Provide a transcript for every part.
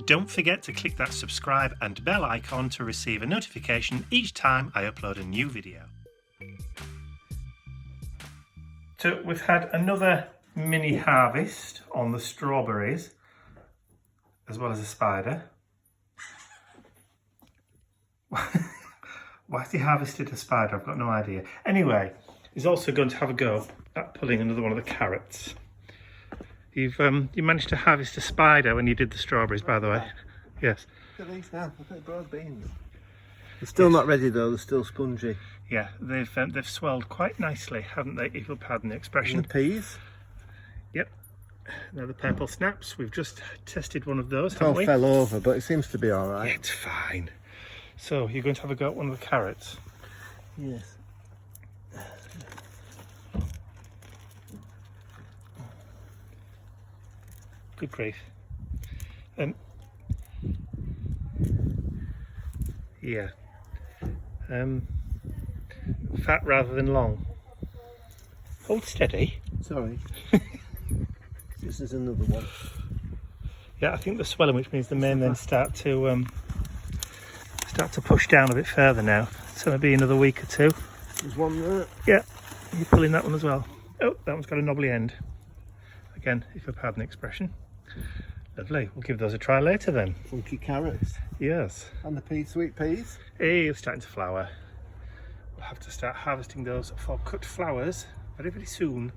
Don't forget to click that subscribe and bell icon to receive a notification each time I upload a new video. So we've had another mini harvest on the strawberries, as well as a spider. Why has he harvested a spider? I've got no idea. Anyway, he's also going to have a go at pulling another one of the carrots. You managed to harvest a spider when you did the strawberries, by the way. Yes. Look at these now. Look at broad beans. They're still not ready though. They're still spongy. Yeah, they've swelled quite nicely, haven't they? If you'll pardon the expression. And the peas. Yep. Now the purple snaps. We've just tested one of those. It all fell over, but it seems to be all right. Yeah, it's fine. So you're going to have a go at one of the carrots. Yes. Good grief. Yeah. Fat rather than long. Hold steady. Sorry. This is another one. Yeah, I think the swelling, which means the men then start to push down a bit further now. So maybe another week or two. There's one there. Yeah, you're pulling that one as well. Oh, that one's got a knobbly end. Again, if you'll pardon the expression. Lovely. We'll give those a try later then. Funky carrots. Yes. And the peas, sweet peas. Hey, they're starting to flower. We'll have to start harvesting those for cut flowers very, very soon.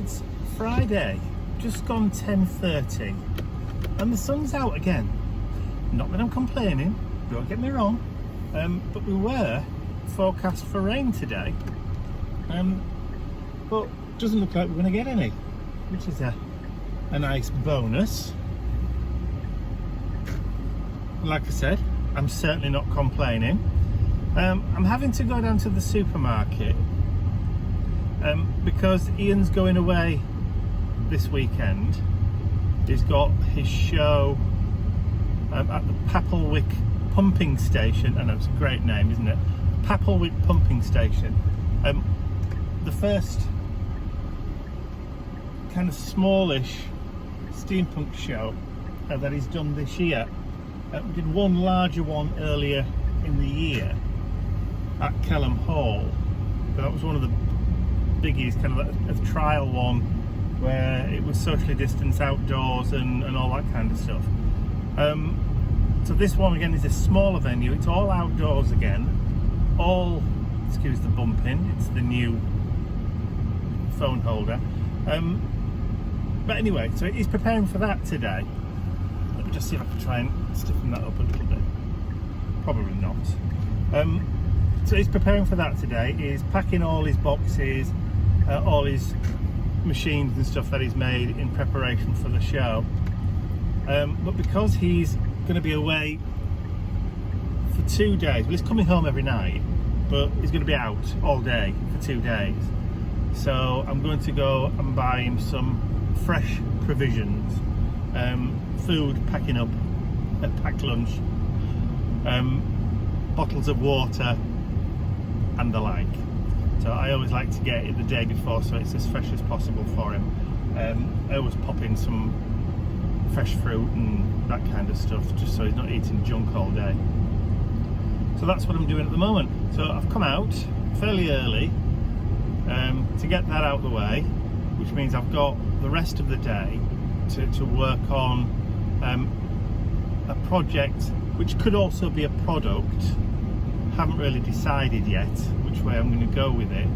It's Friday, just gone 10:30, and the sun's out again. Not that I'm complaining, don't get me wrong, but we were forecast for rain today, but it doesn't look like we're going to get any, which is a nice bonus. Like I said, I'm certainly not complaining. I'm having to go down to the supermarket because Ian's going away this weekend. He's got his show at the Papelwick pumping station. I know it's a great name, isn't it? Papelwick pumping station. The first kind of smallish steampunk show that he's done this year. We did one larger one earlier in the year at Kelham Hall. That was one of the biggies, kind of a trial one where it was socially distanced outdoors and all that kind of stuff. So this one again is a smaller venue. It's all outdoors again. All, excuse the bumping, it's the new phone holder. But anyway, so he's preparing for that today. Let me just see if I can try and stiffen that up a little bit. Probably not. So he's preparing for that today. He's packing all his boxes, all his machines and stuff that he's made in preparation for the show. But because he's going to be away for 2 days, well, he's coming home every night, but he's going to be out all day for 2 days. So I'm going to go and buy him some fresh provisions, food, packing up, a packed lunch, bottles of water and the like. So I always like to get it the day before so it's as fresh as possible for him. I always pop in some fresh fruit and that kind of stuff just so he's not eating junk all day. So that's what I'm doing at the moment. So I've come out fairly early to get that out of the way, which means I've got the rest of the day to work on a project which could also be a product. Haven't really decided yet which way I'm going to go with it,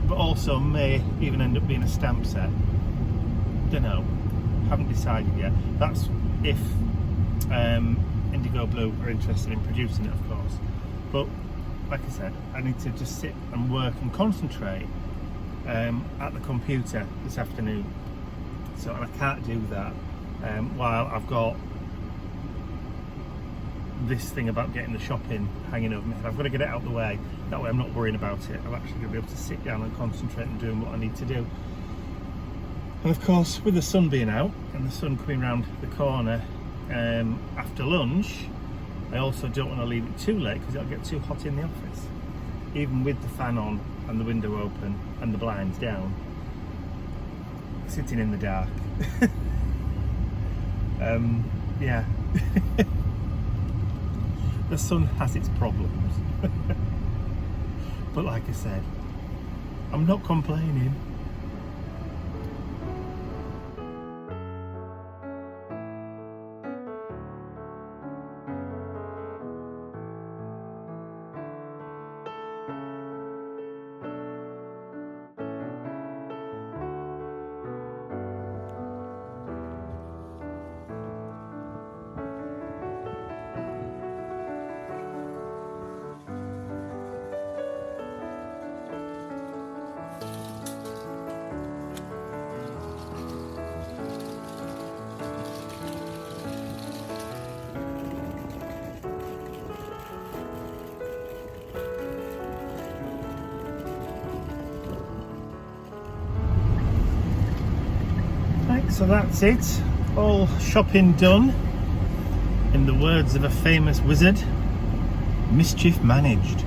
but also may even end up being a stamp set. Don't know, haven't decided yet. That's if Indigo Blue are interested in producing it, of course. But like I said, I need to just sit and work and concentrate at the computer this afternoon. So and I can't do that while I've got this thing about getting the shopping hanging over me. I've got to get it out of the way. That way I'm not worrying about it. I'm actually going to be able to sit down and concentrate on doing what I need to do. And of course, with the sun being out and the sun coming round the corner after lunch, I also don't want to leave it too late because it'll get too hot in the office. Even with the fan on and the window open and the blinds down, sitting in the dark. Yeah. The sun has its problems. But like I said, I'm not complaining. So that's it, all shopping done. In the words of a famous wizard, mischief managed.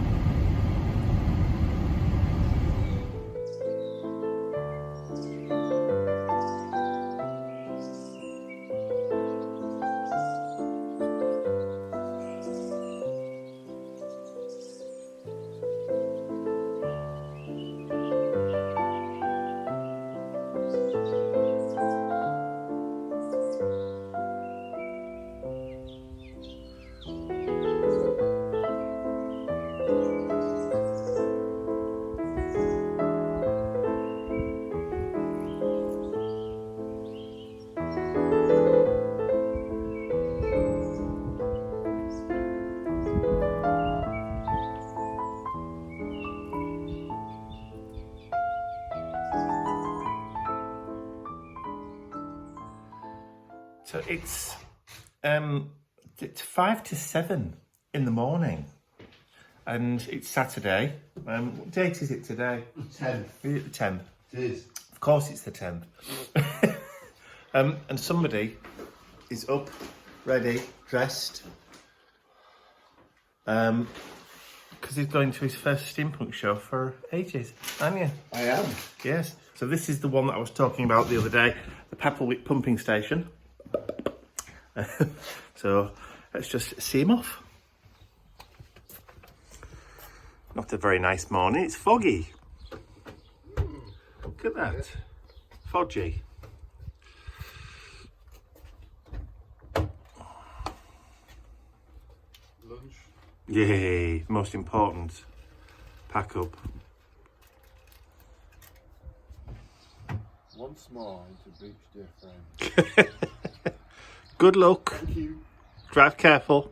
So it's 5 to 7 in the morning, and it's Saturday. What date is it today? 10th. Is it the 10th? It is. Of course it's the 10th. And somebody is up, ready, dressed, because he's going to his first steampunk show for ages, aren't you? I am. Yes. So this is the one that I was talking about the other day, the Papplewick pumping station. So let's just see him off. Not a very nice morning, it's foggy. Look at that. Foggy. Lunch. Yay, most important. Pack up. Once more into beach, dear friend. Good luck. Thank you. Drive careful.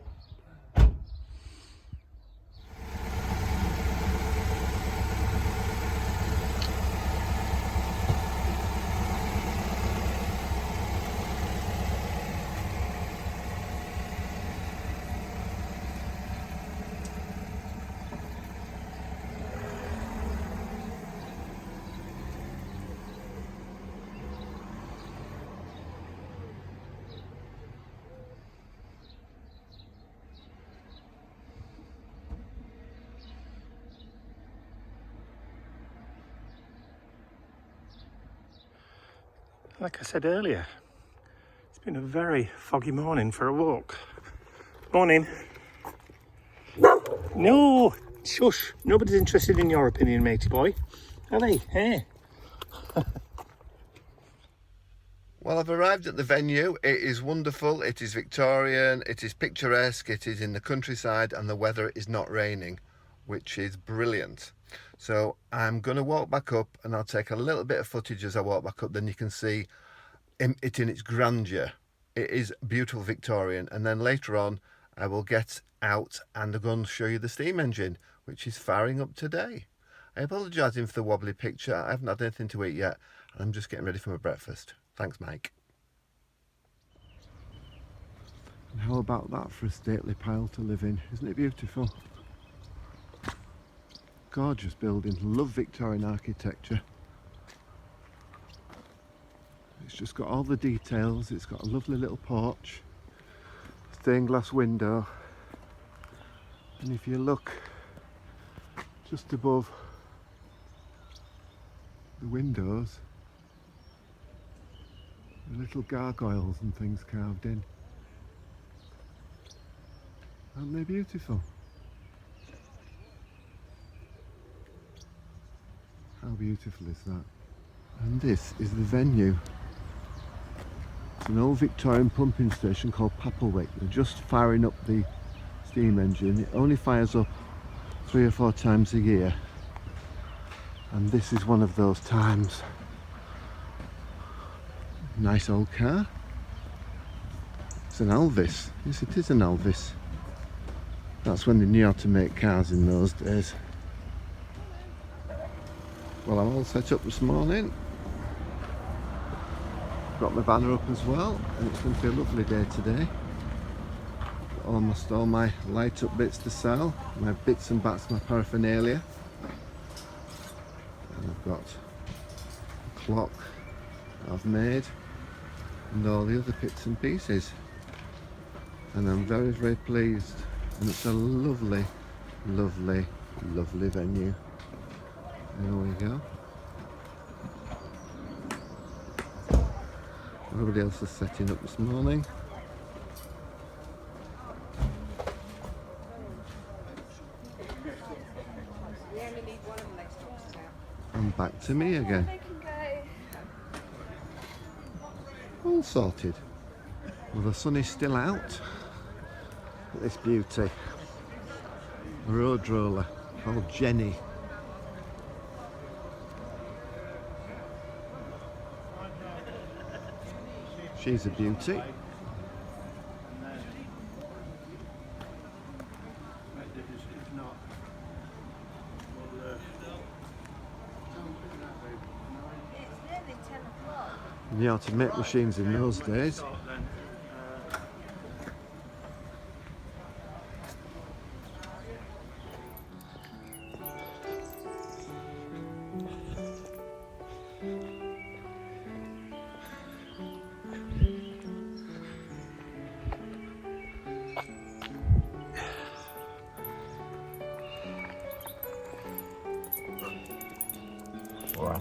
Like I said earlier, it's been a very foggy morning for a walk. Morning. No, shush. Nobody's interested in your opinion, matey boy. Are they? Hey. Well, I've arrived at the venue. It is wonderful. It is Victorian. It is picturesque. It is in the countryside and the weather is not raining, which is brilliant. So I'm going to walk back up and I'll take a little bit of footage as I walk back up. Then you can see it in its grandeur. It is beautiful Victorian. And then later on, I will get out and I'm going to show you the steam engine, which is firing up today. I apologise for the wobbly picture. I haven't had anything to eat yet. And I'm just getting ready for my breakfast. Thanks, Mike. And how about that for a stately pile to live in? Isn't it beautiful? Gorgeous building. Love Victorian architecture. It's just got all the details. It's got a lovely little porch, stained glass window, and if you look just above the windows, the little gargoyles and things carved in. Aren't they beautiful? How beautiful is that? And this is the venue. It's an old Victorian pumping station called Papplewick. They're just firing up the steam engine. It only fires up 3 or 4 times a year. And this is one of those times. Nice old car. It's an Elvis. Yes, it is an Elvis. That's when they knew how to make cars in those days. Well, I'm all set up this morning. Got my banner up as well, and it's going to be a lovely day today. Got almost all my light up bits to sell, my bits and bats, my paraphernalia. And I've got a clock that I've made and all the other bits and pieces. And I'm very, very pleased. And it's a lovely, lovely, lovely venue. There we go. Everybody else is setting up this morning. And back to me again. All sorted. Well, the sun is still out. Look at this beauty. A road roller called Jenny. She's a beauty. You knew how to make machines in those days. Wow.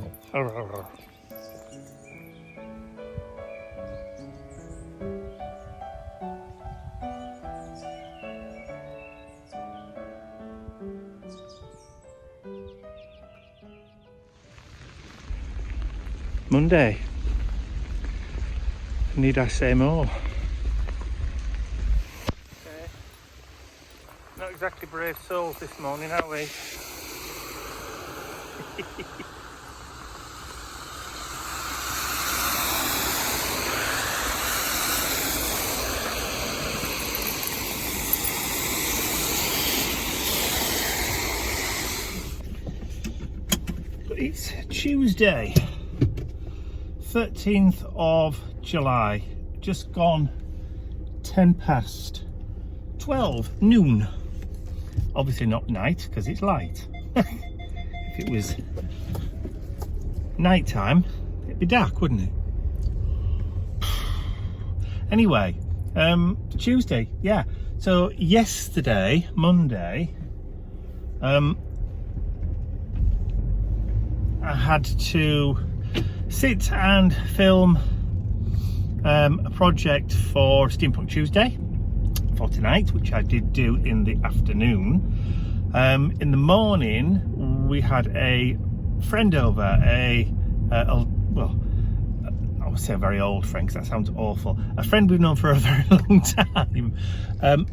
Monday. Need I say more? Okay. Not exactly brave souls this morning, are we? It's Tuesday, 13th of July, just gone 10 past 12 noon. Obviously not night because it's light. If it was night time, it'd be dark, wouldn't it? Anyway, Tuesday, yeah. So yesterday, Monday, I had to sit and film a project for Steampunk Tuesday for tonight, which I did do in the afternoon. In the morning, we had a friend over, well, I would say a very old friend, because that sounds awful. A friend we've known for a very long time,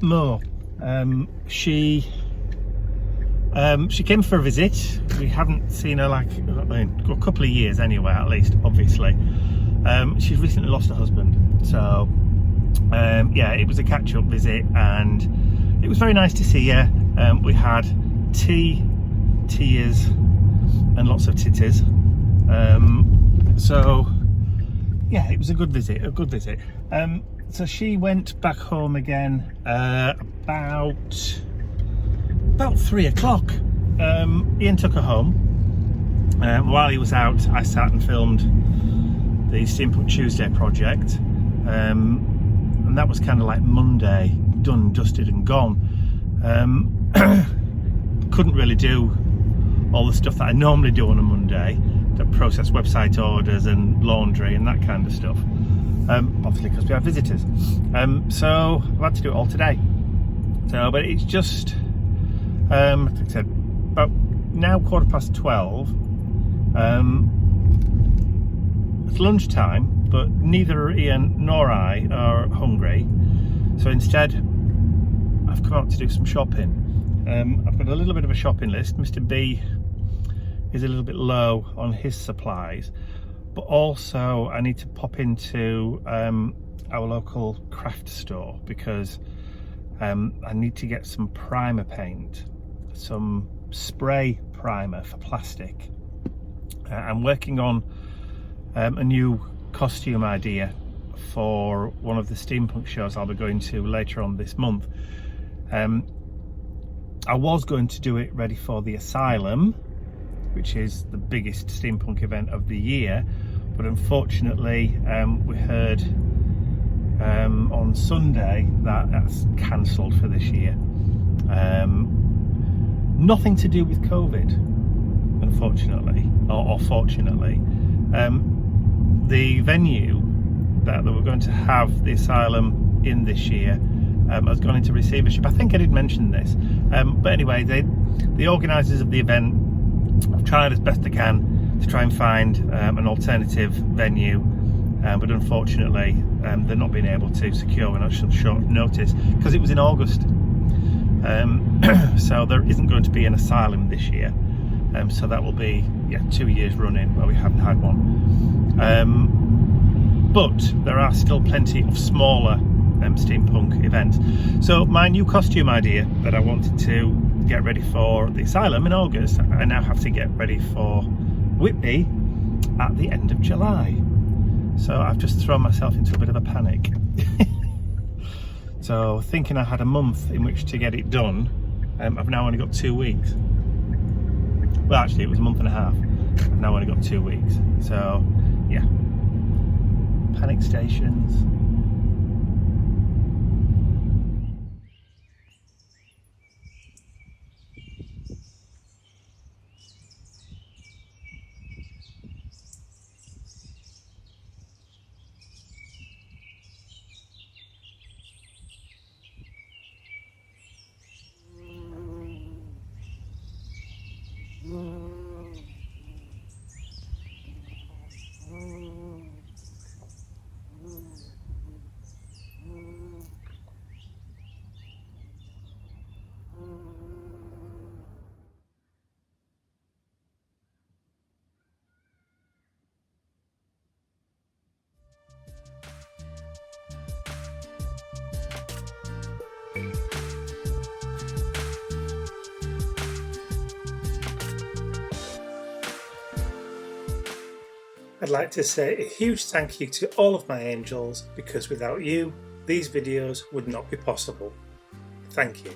Mo. She came for a visit. We haven't seen her like a couple of years anyway, at least, obviously. She's recently lost her husband, so yeah, it was a catch-up visit and it was very nice to see her. We had tea, tears and lots of titties. So yeah, it was a good visit, so she went back home again about 3 o'clock. Ian took her home. While he was out, I sat and filmed the Steampunk Tuesday project, and that was kind of like Monday, done, dusted and gone. Couldn't really do all the stuff that I normally do on a Monday, to process website orders and laundry and that kind of stuff, obviously because we have visitors, so I've had to do it all today. So, but it's just like I said, about now 12:15. It's lunchtime, but neither Ian nor I are hungry, so instead I've come out to do some shopping. I've got a little bit of a shopping list. Mr B is a little bit low on his supplies, but also I need to pop into our local craft store because I need to get some primer paint, some spray primer for plastic. I'm working on a new costume idea for one of the steampunk shows I'll be going to later on this month. I was going to do it ready for the Asylum, which is the biggest steampunk event of the year, but unfortunately we heard on Sunday that that's cancelled for this year. Nothing to do with COVID, unfortunately, or fortunately. The venue that we're going to have the Asylum in this year has gone into receivership. I think I did mention this, but anyway, the organisers of the event have tried as best they can to try and find an alternative venue, but unfortunately they're not being able to secure one at short notice because it was in August. So there isn't going to be an Asylum this year, so that will be 2 years running where we haven't had one, but there are still plenty of smaller steampunk events. So my new costume idea that I wanted to get ready for the Asylum in August, I now have to get ready for Whitby at the end of July. So I've just thrown myself into a bit of a panic. So thinking I had a month in which to get it done, I've now only got 2 weeks. Well, actually it was a month and a half. I've now only got 2 weeks. So yeah, panic stations. I'd like to say a huge thank you to all of my angels, because without you, these videos would not be possible. Thank you.